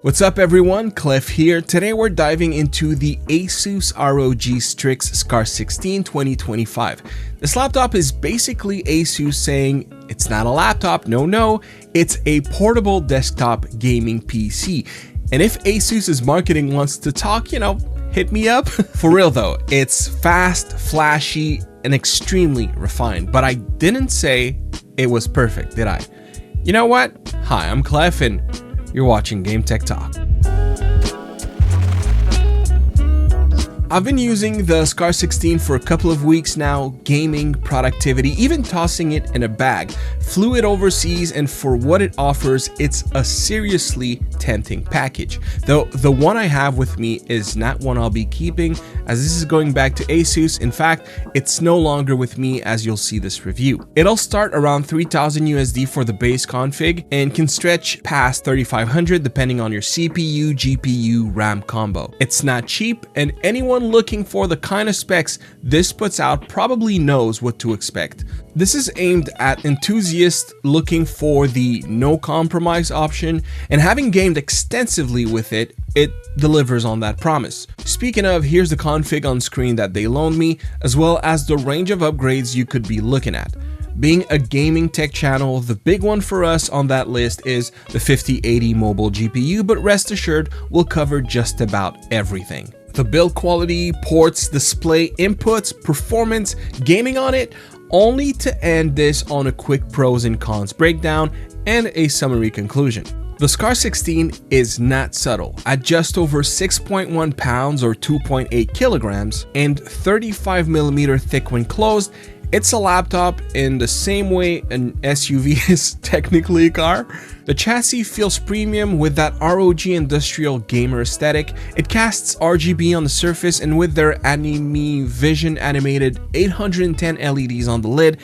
What's up everyone, Cliff here. Today we're diving into the ASUS ROG Strix SCAR 16 2025. This laptop is basically ASUS saying it's not a laptop, no, it's a portable desktop gaming PC. And if ASUS's marketing wants to talk, hit me up. For real though, it's fast, flashy, and extremely refined. But I didn't say it was perfect, did I? You know what? Hi, I'm Clef and you're watching Game Tech Talk. I've been using the SCAR 16 for a couple of weeks now, gaming, productivity, even tossing it in a bag. Flew it overseas, and for what it offers, it's a seriously tempting package. Though the one I have with me is not one I'll be keeping, as this is going back to ASUS. In fact, it's no longer with me as you'll see this review. It'll start around 3,000 USD for the base config and can stretch past 3,500 depending on your CPU, GPU, RAM combo. It's not cheap, and anyone looking for the kind of specs this puts out probably knows what to expect. This is aimed at enthusiasts looking for the no compromise option, and having gamed extensively with it, it delivers on that promise. Speaking of, here's the config on screen that they loaned me, as well as the range of upgrades you could be looking at. Being a gaming tech channel, the big one for us on that list is the 5080 mobile GPU, but rest assured we'll cover just about everything. The build quality, ports, display, inputs, performance, gaming on it, only to end this on a quick pros and cons breakdown and a summary conclusion. The SCAR 16 is not subtle. At just over 6.1 pounds or 2.8 kilograms and 35mm thick when closed, it's a laptop in the same way an SUV is technically a car. The chassis feels premium with that ROG industrial gamer aesthetic. It casts RGB on the surface, and with their Anime Vision animated 810 LEDs on the lid,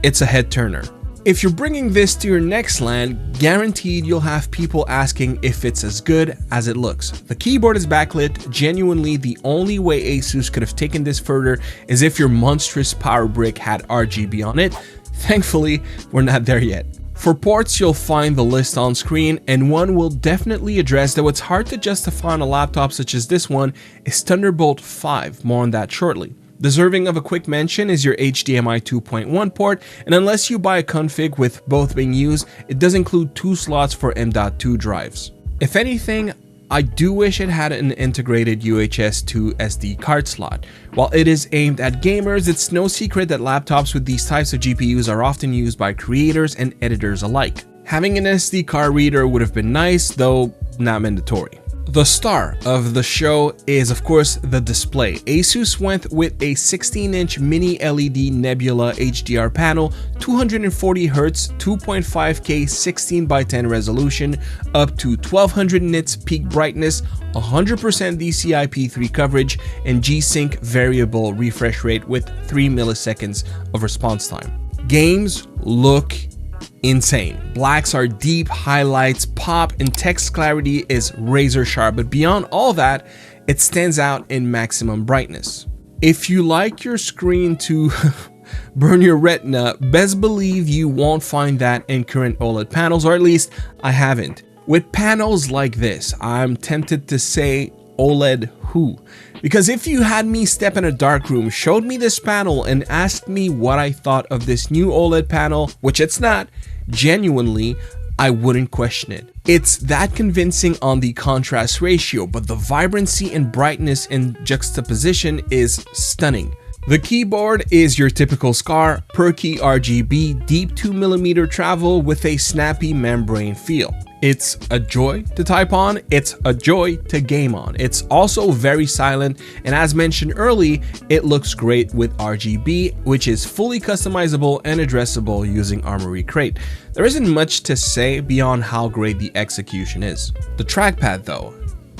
it's a head turner. If you're bringing this to your next LAN, guaranteed you'll have people asking if it's as good as it looks. The keyboard is backlit. Genuinely, the only way ASUS could have taken this further is if your monstrous power brick had RGB on it. Thankfully, we're not there yet. For ports, you'll find the list on screen, and one we'll definitely address, though it's hard to justify on a laptop such as this one, is Thunderbolt 5. More on that shortly. Deserving of a quick mention is your HDMI 2.1 port, and unless you buy a config with both being used, it does include 2 slots for M.2 drives. If anything, I do wish it had an integrated UHS 2 SD card slot. While it is aimed at gamers, it's no secret that laptops with these types of GPUs are often used by creators and editors alike. Having an SD card reader would have been nice, though not mandatory. The star of the show is, of course, the display. ASUS went with a 16-inch mini LED Nebula HDR panel, 240Hz, 2.5K 16:10 resolution, up to 1200 nits peak brightness, 100% DCI-P3 coverage, and G-Sync variable refresh rate with 3 milliseconds of response time. Games look insane. Blacks are deep, highlights pop, and text clarity is razor sharp, but beyond all that, it stands out in maximum brightness. If you like your screen to burn your retina, best believe you won't find that in current OLED panels, or at least I haven't. With panels like this, I'm tempted to say OLED who? Because if you had me step in a dark room, showed me this panel, and asked me what I thought of this new OLED panel, which it's not, genuinely, I wouldn't question it. It's that convincing on the contrast ratio, but the vibrancy and brightness in juxtaposition is stunning. The keyboard is your typical SCAR, perky RGB, deep 2mm travel with a snappy membrane feel. It's a joy to type on, it's a joy to game on. It's also very silent, and as mentioned early, it looks great with RGB, which is fully customizable and addressable using Armory Crate. There isn't much to say beyond how great the execution is. The trackpad though,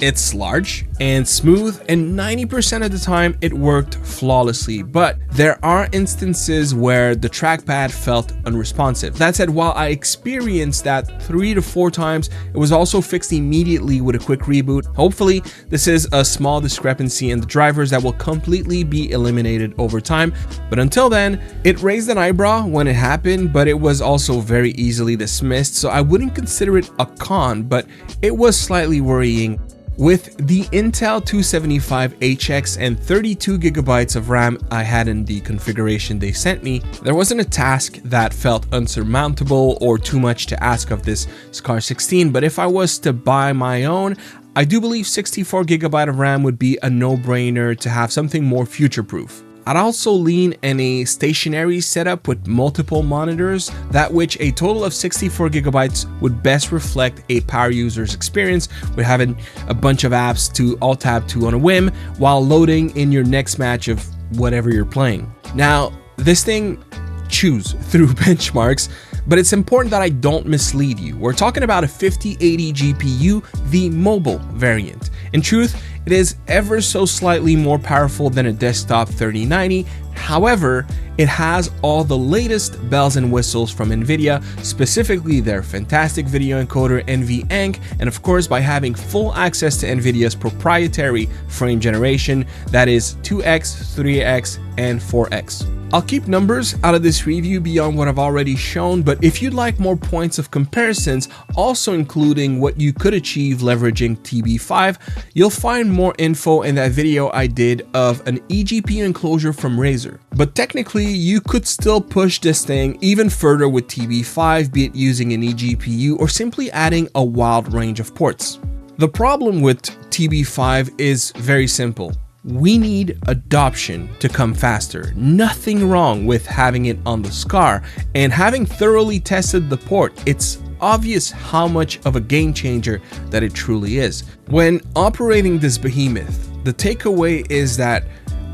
It's large and smooth, and 90% of the time it worked flawlessly, but there are instances where the trackpad felt unresponsive. That said, while I experienced that 3 to 4 times, it was also fixed immediately with a quick reboot. Hopefully, this is a small discrepancy in the drivers that will completely be eliminated over time, but until then, it raised an eyebrow when it happened, but it was also very easily dismissed, so I wouldn't consider it a con, but it was slightly worrying. With the Intel 275HX and 32 gigabytes of RAM I had in the configuration they sent me, there wasn't a task that felt unsurmountable or too much to ask of this SCAR 16, but if I was to buy my own, I do believe 64 gigabyte of RAM would be a no-brainer to have something more future-proof. I'd also lean in a stationary setup with multiple monitors, that which a total of 64 gigabytes would best reflect a power user's experience with having a bunch of apps to alt-tab to on a whim while loading in your next match of whatever you're playing. Now, this thing chews through benchmarks, but it's important that I don't mislead you. We're talking about a 5080 GPU, the mobile variant. In truth, it is ever so slightly more powerful than a desktop 3090. However, it has all the latest bells and whistles from NVIDIA, specifically their fantastic video encoder NVENC, and of course by having full access to NVIDIA's proprietary frame generation, that is 2x, 3x, and 4x. I'll keep numbers out of this review beyond what I've already shown, but if you'd like more points of comparisons, also including what you could achieve leveraging TB5, you'll find more info in that video I did of an eGPU enclosure from Razer. But technically, you could still push this thing even further with TB5, be it using an eGPU or simply adding a wild range of ports. The problem with TB5 is very simple. We need adoption to come faster. Nothing wrong with having it on the SCAR, and having thoroughly tested the port, it's obvious how much of a game changer that it truly is. When operating this behemoth, the takeaway is that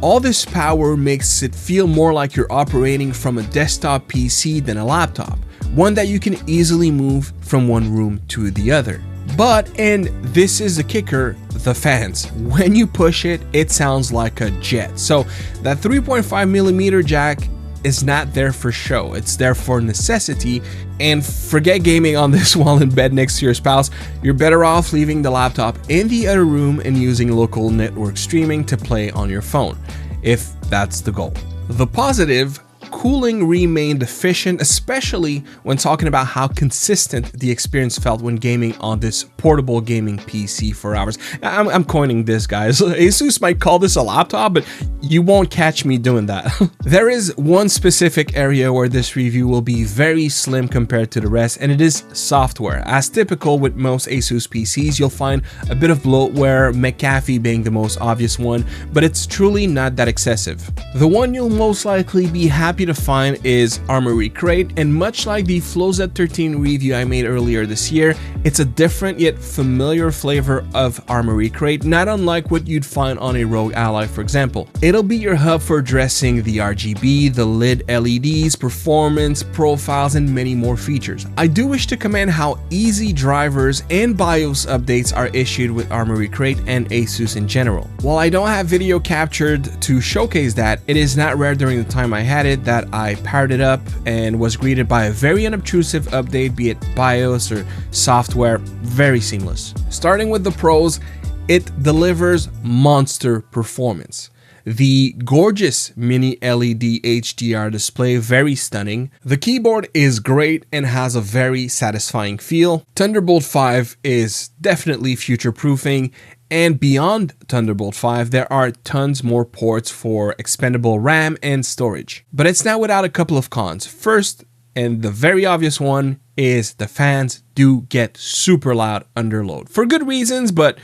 all this power makes it feel more like you're operating from a desktop PC than a laptop, one that you can easily move from one room to the other. But, and this is the kicker, the fans. When you push it, it sounds like a jet. So that 3.5mm jack is not there for show, it's there for necessity. And forget gaming on this while in bed next to your spouse. You're better off leaving the laptop in the other room and using local network streaming to play on your phone, if that's the goal. The positive, cooling remained efficient, especially when talking about how consistent the experience felt when gaming on this portable gaming PC for hours. I'm coining this, guys. ASUS might call this a laptop, but you won't catch me doing that. There is one specific area where this review will be very slim compared to the rest, and it is software. As typical with most ASUS PCs, you'll find a bit of bloatware, McAfee being the most obvious one, but it's truly not that excessive. The one you'll most likely be happy to find is Armoury Crate, and much like the FlowZ13 review I made earlier this year, it's a different yet familiar flavor of Armoury Crate, not unlike what you'd find on a ROG Ally, for example. It'll be your hub for addressing the RGB, the lid LEDs, performance, profiles, and many more features. I do wish to commend how easy drivers and BIOS updates are issued with Armoury Crate and ASUS in general. While I don't have video captured to showcase that, it is not rare during the time I had it that I powered it up and was greeted by a very unobtrusive update, be it BIOS or software, very seamless. Starting with the pros, it delivers monster performance. The gorgeous mini LED HDR display, very stunning. The keyboard is great and has a very satisfying feel. Thunderbolt 5 is definitely future-proofing. And beyond Thunderbolt 5, there are tons more ports for expandable RAM and storage. But it's not without a couple of cons. First, and the very obvious one, is the fans do get super loud under load. For good reasons, but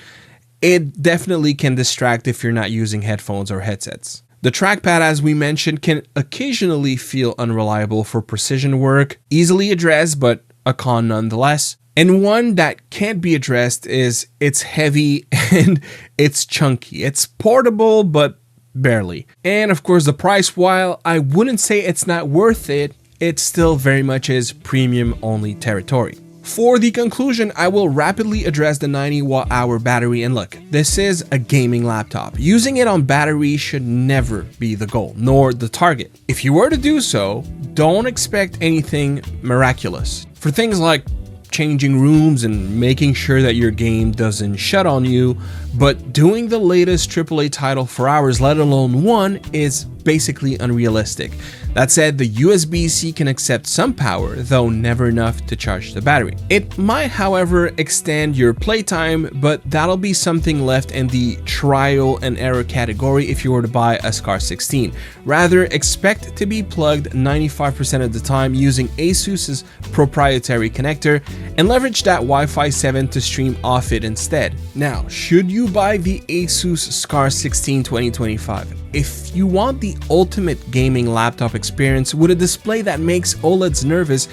it definitely can distract if you're not using headphones or headsets. The trackpad, as we mentioned, can occasionally feel unreliable for precision work, easily addressed, but a con nonetheless. And one that can't be addressed is it's heavy and it's chunky. It's portable, but barely. And of course, the price, while I wouldn't say it's not worth it, it still very much is premium only territory. For the conclusion, I will rapidly address the 90 watt-hour battery, and look, this is a gaming laptop. Using it on battery should never be the goal, nor the target. If you were to do so, don't expect anything miraculous. For things like changing rooms and making sure that your game doesn't shut on you, but doing the latest AAA title for hours, let alone one, is basically unrealistic. That said, the USB-C can accept some power, though never enough to charge the battery. It might, however, extend your playtime, but that'll be something left in the trial and error category if you were to buy a SCAR 16. Rather, expect to be plugged 95% of the time using ASUS's proprietary connector and leverage that Wi-Fi 7 to stream off it instead. Now, should you buy the ASUS SCAR 16 2025? If you want the ultimate gaming laptop experience with a display that makes OLEDs nervous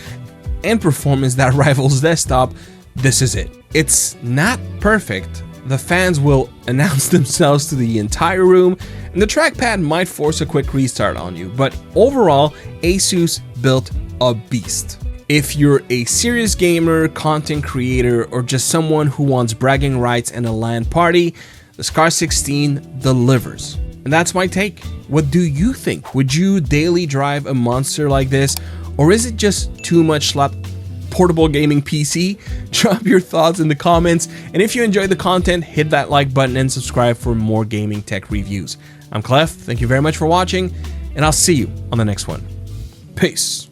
and performance that rivals desktop, this is it. It's not perfect. The fans will announce themselves to the entire room, and the trackpad might force a quick restart on you, but overall, ASUS built a beast. If you're a serious gamer, content creator, or just someone who wants bragging rights and a LAN party, the SCAR 16 delivers. And that's my take. What do you think? Would you daily drive a monster like this? Or is it just too much slap portable gaming PC? Drop your thoughts in the comments. And if you enjoyed the content, hit that like button and subscribe for more gaming tech reviews. I'm Clef. Thank you very much for watching, and I'll see you on the next one. Peace.